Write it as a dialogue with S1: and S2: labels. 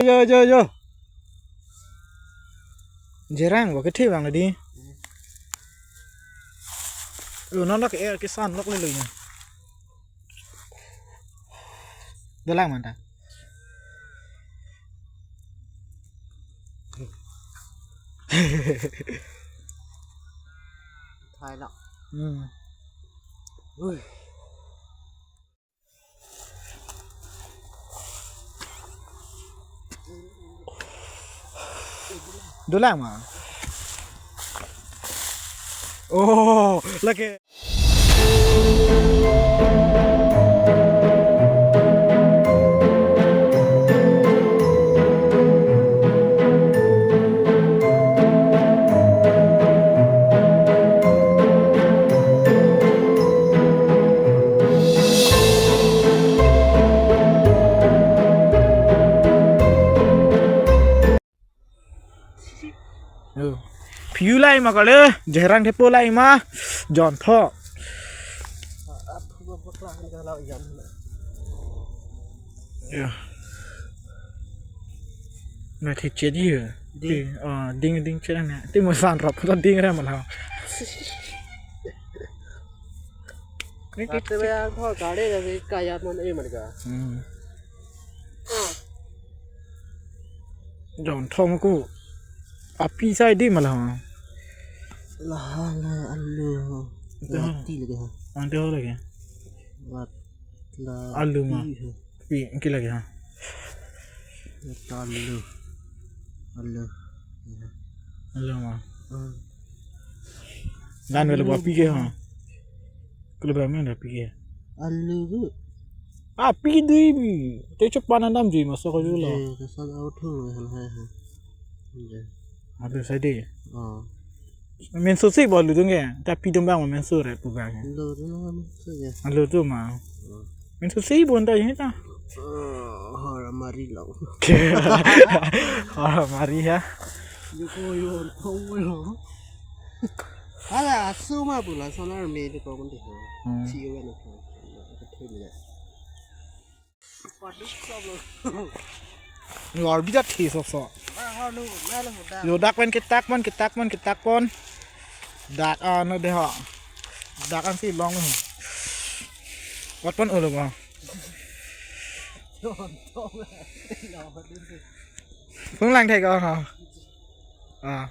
S1: Yo. Jarang vào cái thế vàng này đi. Nó cái son nó lên nhỉ. Đó là mà ta.
S2: Thay lọ.
S1: Ui. Đó là mà. Oh, là cái. Phiu lại mà có lẽ jarang thế po lại mà giòn thọ này thì chết gì rồi đinh chết này tí một sàn rập con đinh ra mà nào
S2: cái bây giờ họ cả đây là cái cài áp nó mà cả
S1: giòn thọ mà cô api sai đi mà là
S2: ăn lừa tí là cái hả
S1: ăn tiêu là cái
S2: là
S1: ăn lừa mà vì cái là cái hả ăn lừa mà gan về là bỏ pi kia hả cái là bao là pi kia
S2: ăn lừa
S1: pi đi bi thế chấp ban làm gì mà sao có gì là
S2: cái sao áo thương rồi hả
S1: ada sai đi men số xí bỏ lừa đúng nghe ta pi đông bang mà men số rồi bù bang
S2: lừa nó không sao vậy
S1: lừa tu mà men số xí buồn đây hết ta
S2: họ là mari lẩu
S1: họ mari ha
S2: như coi rồi không có lẩu à là số mà bù là sao nó mê được con thì hả chịu cái nó cái thêm này quạt đứt xong rồi
S1: rồi biết thì sọ rồi đặt bên cái tắc con đặt nó để họ đặt ăn xí long rồi quạt con ở được không phương lành thầy con hả